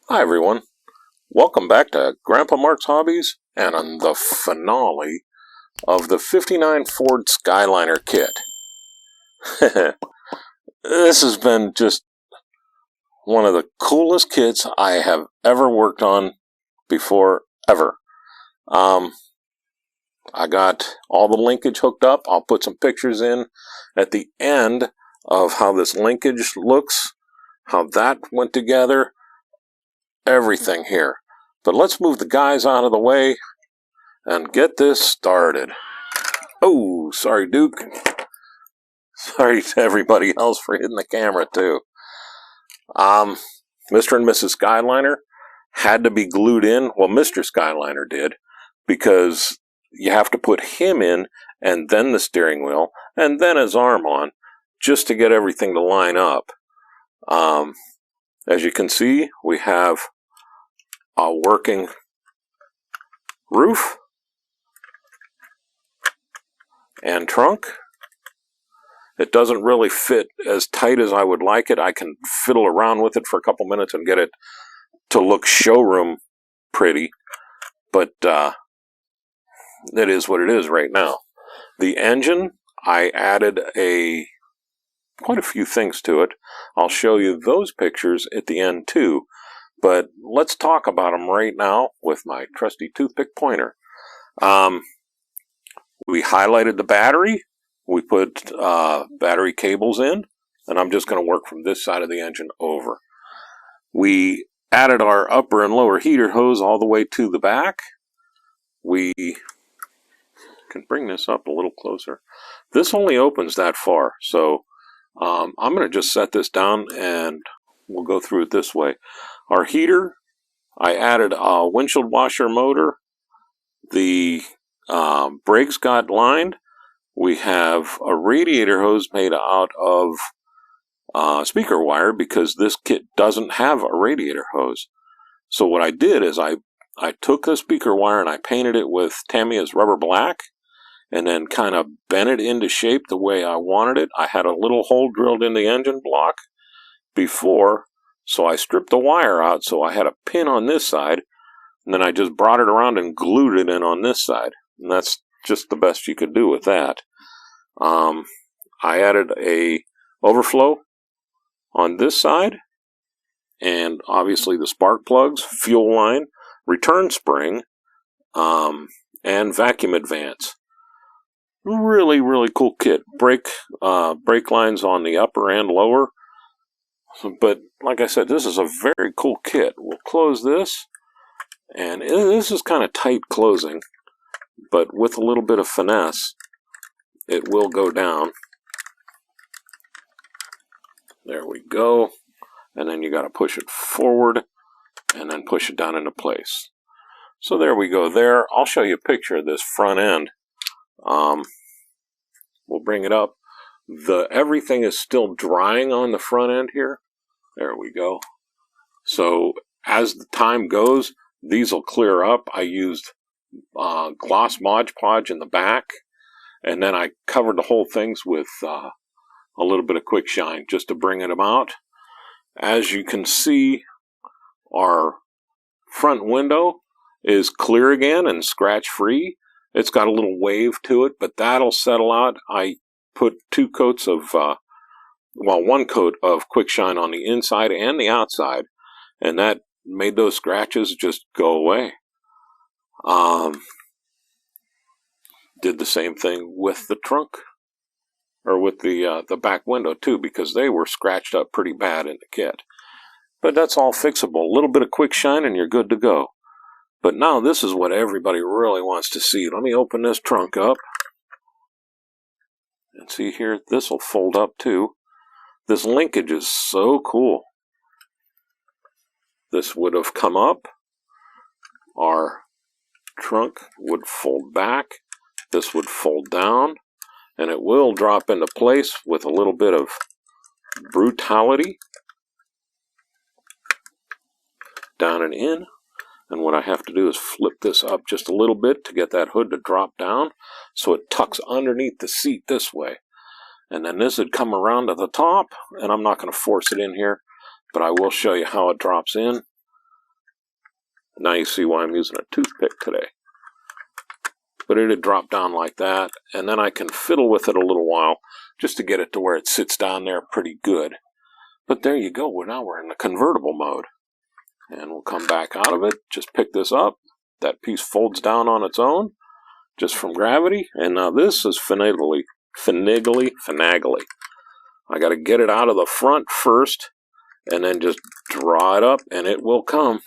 Hi everyone, welcome back to Grandpa Mark's Hobbies and on the finale of the '59 Ford Skyliner kit. This has been just one of the coolest kits I have ever worked on before, ever. I got all the linkage hooked up. I'll put some pictures in at the end of how this linkage looks, how that went together, everything here. But let's move the guys out of the way and get this started. Oh, sorry, Duke. Sorry to everybody else for hitting the camera, too. Mr. and Mrs. Skyliner had to be glued in. Well, Mr. Skyliner did, because you have to put him in, and then the steering wheel, and then his arm on, just to get everything to line up. As you can see, we have a working roof and trunk. It doesn't really fit as tight as I would like it. I can fiddle around with it for a couple minutes and get it to look showroom pretty, but it is what it is right now. The engine, I added quite a few things to it. I'll show you those pictures at the end too, but let's talk about them right now with my trusty toothpick pointer. We highlighted the battery. We put battery cables in, and I'm just going to work from this side of the engine over. We added our upper and lower heater hose all the way to the back. We can bring this up a little closer. This only opens that far, so I'm going to just set this down and we'll go through it this way. Our heater, I added a windshield washer motor. The brakes got lined. We have a radiator hose made out of speaker wire because this kit doesn't have a radiator hose. So what I did is I took the speaker wire and I painted it with Tamiya's rubber black and then kind of bent it into shape the way I wanted it. I had a little hole drilled in the engine block before, so I stripped the wire out, so I had a pin on this side, and then I just brought it around and glued it in on this side. And that's just the best you could do with that. I added a overflow on this side, and obviously the spark plugs, fuel line, return spring, and vacuum advance. Really, really cool kit. Brake lines on the upper and lower. But like I said, this is a very cool kit. We'll close this, and this is kind of tight closing, but with a little bit of finesse, it will go down. There we go. And then you got to push it forward and then push it down into place. So there we go there. I'll show you a picture of this front end. We'll bring it up. Everything is still drying on the front end here. There we go. So as the time goes, these will clear up. I used gloss Mod Podge in the back, and then I covered the whole things with a little bit of quick shine just to bring them out. As you can see, our front window is clear again and scratch free. It's got a little wave to it, but that'll settle out. I put one coat of quick shine on the inside and the outside, and that made those scratches just go away. Did the same thing with the trunk, or with the back window too, because they were scratched up pretty bad in the kit. But that's all fixable. A little bit of quick shine and you're good to go. But now this is what everybody really wants to see. Let me open this trunk up. And see here, this will fold up too. This linkage is so cool. This would have come up. Our trunk would fold back. This would fold down. And it will drop into place with a little bit of brutality. Down and in. And what I have to do is flip this up just a little bit to get that hood to drop down so it tucks underneath the seat this way. And then this would come around to the top, and I'm not going to force it in here, but I will show you how it drops in. Now you see why I'm using a toothpick today. But it had dropped down like that, and then I can fiddle with it a little while just to get it to where it sits down there pretty good. But there you go. Now we're in the convertible mode. And we'll come back out of it, just pick this up. That piece folds down on its own, just from gravity. And now this is finagly. I got to get it out of the front first, and then just draw it up, and it will come.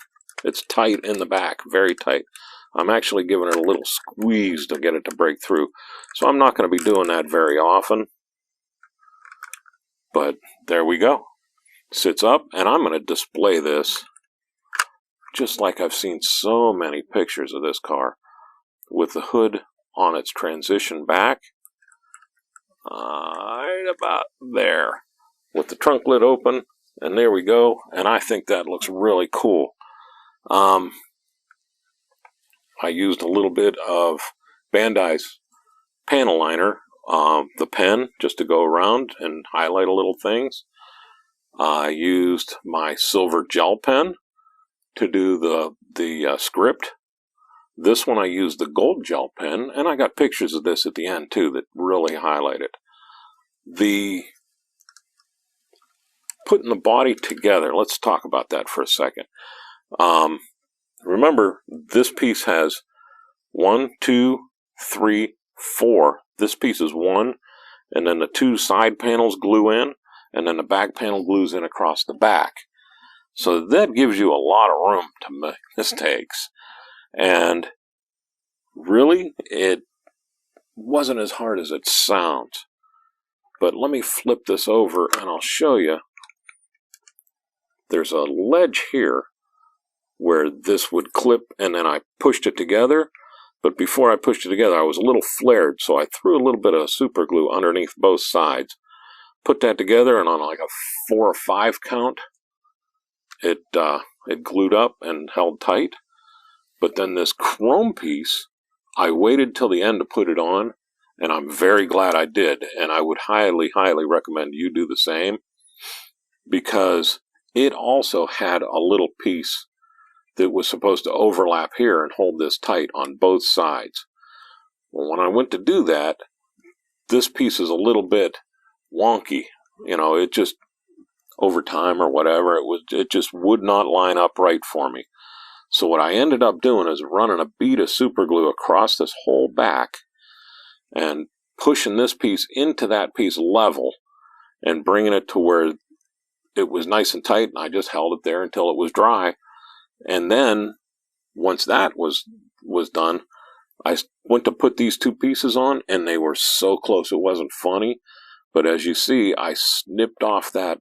It's tight in the back, very tight. I'm actually giving it a little squeeze to get it to break through. So I'm not going to be doing that very often. But there we go. Sits up, and I'm going to display this just like I've seen so many pictures of this car, with the hood on its transition back, right about there, with the trunk lid open, and there we go. And I think that looks really cool. I used a little bit of Bandai's panel liner, the pen, just to go around and highlight a little things. I used my silver gel pen to do the script. This one I used the gold gel pen, and I got pictures of this at the end too that really highlight it. The putting the body together, let's talk about that for a second. Remember, this piece has 1, 2, 3, 4. This piece is 1, and then the 2 side panels glue in, and then the back panel glues in across the back. So that gives you a lot of room to make mistakes. And really, it wasn't as hard as it sounds. But let me flip this over, and I'll show you. There's a ledge here where this would clip, and then I pushed it together. But before I pushed it together, I was a little flared, so I threw a little bit of super glue underneath both sides. Put that together, and on like a 4 or 5 count, it glued up and held tight. But then this chrome piece, I waited till the end to put it on, and I'm very glad I did. And I would highly, highly recommend you do the same, because it also had a little piece that was supposed to overlap here and hold this tight on both sides. Well, when I went to do that, this piece is a little bit wonky. You know, it just, over time or whatever, it just would not line up right for me. So what I ended up doing is running a bead of super glue across this whole back and pushing this piece into that piece level and bringing it to where it was nice and tight, and I just held it there until it was dry. And then, once that was done, I went to put these 2 pieces on, and they were so close it wasn't funny. But as you see, I snipped off that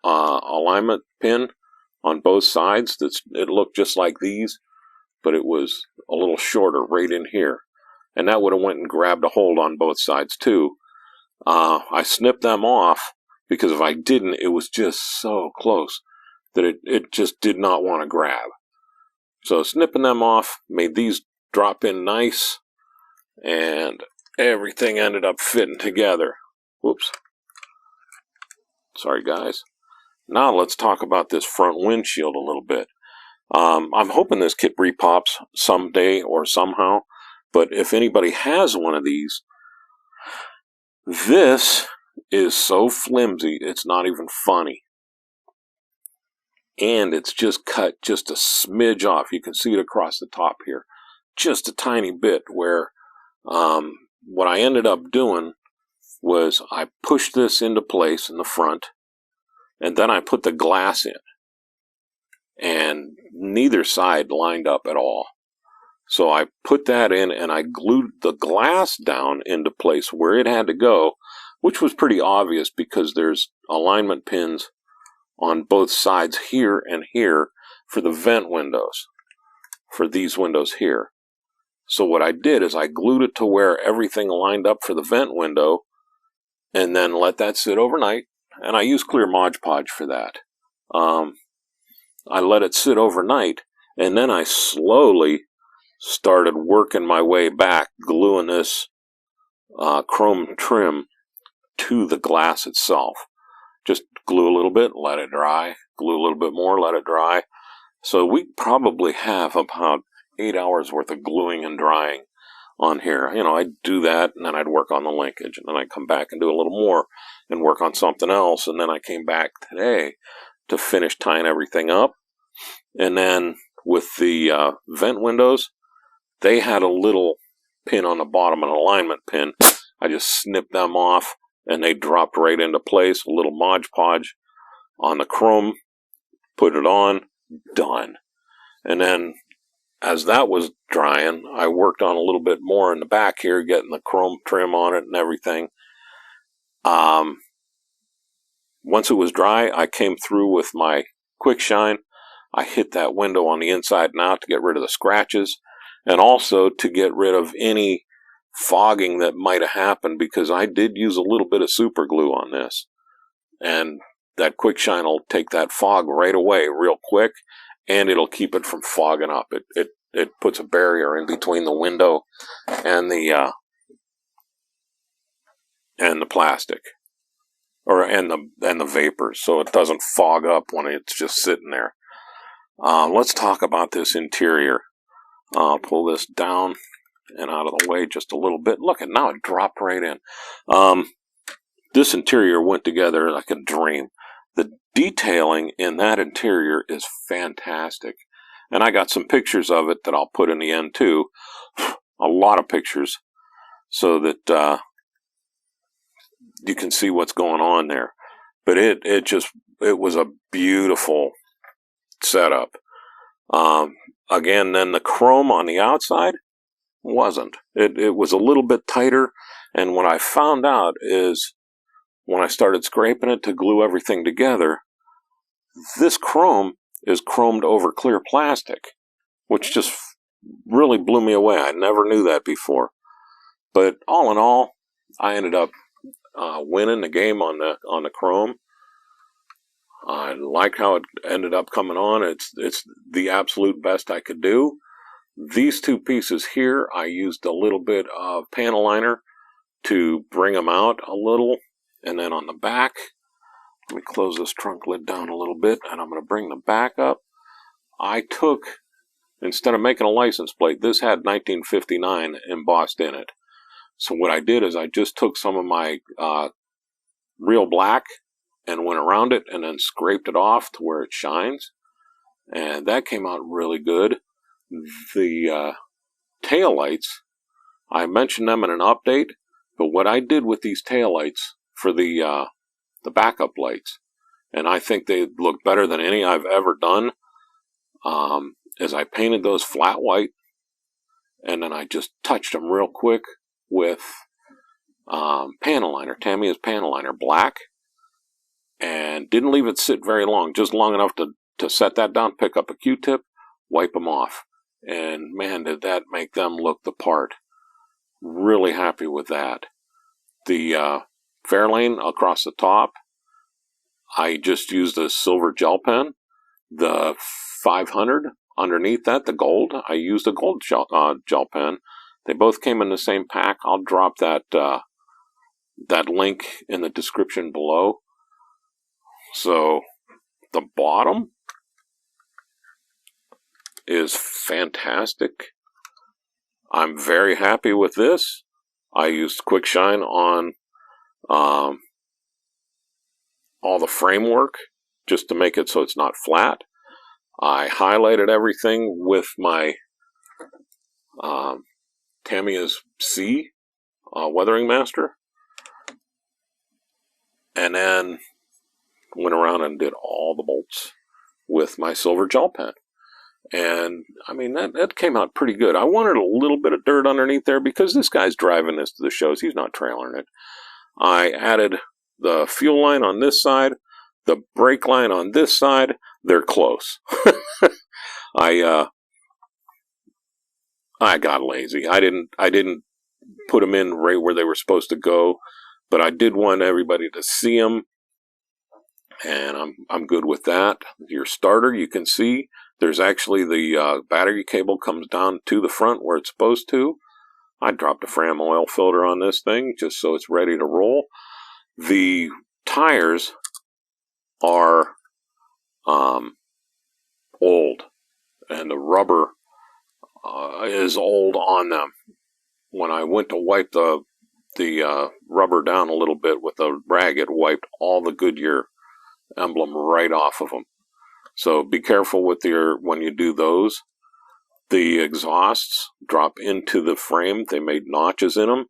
alignment pin on both sides. It looked just like these, but it was a little shorter right in here. And that would have went and grabbed a hold on both sides too. I snipped them off, because if I didn't, it was just so close that it just did not want to grab. So snipping them off made these drop in nice, and everything ended up fitting together. Whoops. Sorry, guys. Now let's talk about this front windshield a little bit. I'm hoping this kit repops someday or somehow, but if anybody has one of these, this is so flimsy, it's not even funny. And it's just cut just a smidge off. You can see it across the top here. Just a tiny bit, where what I ended up doing was I pushed this into place in the front, and then I put the glass in. And neither side lined up at all. So I put that in, and I glued the glass down into place where it had to go, which was pretty obvious because there's alignment pins on both sides here and here for the vent windows, for these windows here. So what I did is I glued it to where everything lined up for the vent window, and then let that sit overnight. And I use clear Mod Podge for that. I let it sit overnight, and then I slowly started working my way back, gluing this chrome trim to the glass itself. Just glue a little bit, let it dry. Glue a little bit more, let it dry. So we probably have about 8 hours worth of gluing and drying on here. You know, I'd do that, and then I'd work on the linkage, and then I'd come back and do a little more and work on something else. And then I came back today to finish tying everything up. And then with the vent windows, they had a little pin on the bottom, an alignment pin. I just snipped them off, and they dropped right into place. A little Mod Podge on the chrome, put it on, done. And then as that was drying, I worked on a little bit more in the back here, getting the chrome trim on it and everything. Once it was dry, I came through with my quick shine. I hit that window on the inside and out to get rid of the scratches, and also to get rid of any fogging that might have happened, because I did use a little bit of super glue on this, and that quick shine will take that fog right away real quick, and it'll keep it from fogging up. It puts a barrier in between the window and the plastic, and the vapors, so it doesn't fog up when it's just sitting there. Let's talk about this interior. I'll pull this down and out of the way just a little bit. Look, and now it dropped right in. This interior went together like a dream. The detailing in that interior is fantastic. And I got some pictures of it that I'll put in the end too. A lot of pictures, so that you can see what's going on there. But it was a beautiful setup. Again, then the chrome on the outside wasn't. It was a little bit tighter, and what I found out is when I started scraping it to glue everything together, this chrome is chromed over clear plastic, which just really blew me away. I never knew that before. But all in all, I ended up winning the game on the chrome. I like how it ended up coming on. It's the absolute best I could do. These two pieces here, I used a little bit of panel liner to bring them out a little. And then on the back, let me close this trunk lid down a little bit, and I'm going to bring the back up. I took, instead of making a license plate, this had 1959 embossed in it. So what I did is I just took some of my real black and went around it and then scraped it off to where it shines. And that came out really good. The tail lights, I mentioned them in an update, but what I did with these tail lights for the backup lights, and I think they look better than any I've ever done, is I painted those flat white, and then I just touched them real quick with panel liner, Tamiya's panel liner black, and didn't leave it sit very long, just long enough to set that down, pick up a Q-tip, wipe them off. And man, did that make them look the part. Really happy with that. The Fairlane across the top, I just used a silver gel pen. The 500 underneath that, the gold, I used a gold gel pen. They both came in the same pack. I'll drop that link in the description below. So the bottom is fantastic. I'm very happy with this. I used quick shine on all the framework just to make it so it's not flat. I highlighted everything with my Tamiya's C Weathering Master, and then went around and did all the bolts with my silver gel pen. And I mean, that came out pretty good. I wanted a little bit of dirt underneath there because this guy's driving this to the shows. He's not trailering it. I added the fuel line on this side, the brake line on this side. They're close. I got lazy. I didn't put them in right where they were supposed to go, but I did want everybody to see them, and I'm good with that. Your starter, you can see there's actually the battery cable comes down to the front where it's supposed to. I dropped a Fram oil filter on this thing just so it's ready to roll. The tires are old. and the rubber is old on them. When I went to wipe the rubber down a little bit with a rag, it wiped all the Goodyear emblem right off of them. So be careful with when you do those. The exhausts drop into the frame. They made notches in them.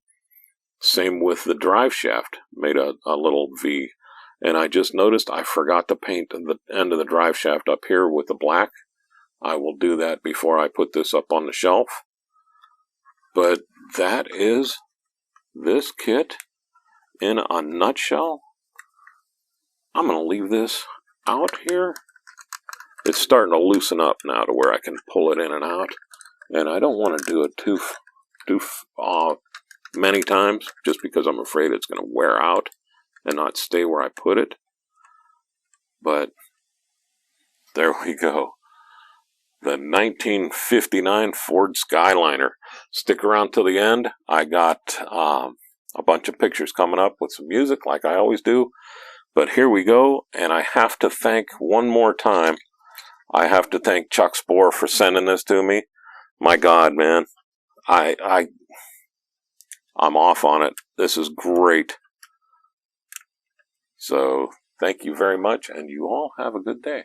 Same with the drive shaft, made a little V. And I just noticed I forgot to paint the end of the drive shaft up here with the black. I will do that before I put this up on the shelf. But that is this kit in a nutshell. I'm going to leave this out here. It's starting to loosen up now to where I can pull it in and out. And I don't want to do it too many times, just because I'm afraid it's going to wear out and not stay where I put it. But there we go. The 1959 Ford Skyliner. Stick around till the end. I got a bunch of pictures coming up with some music like I always do. But here we go, and I have to thank one more time. I have to thank Chuck Spoor for sending this to me. My God, man. I'm off on it. This is great. So, thank you very much, and you all have a good day.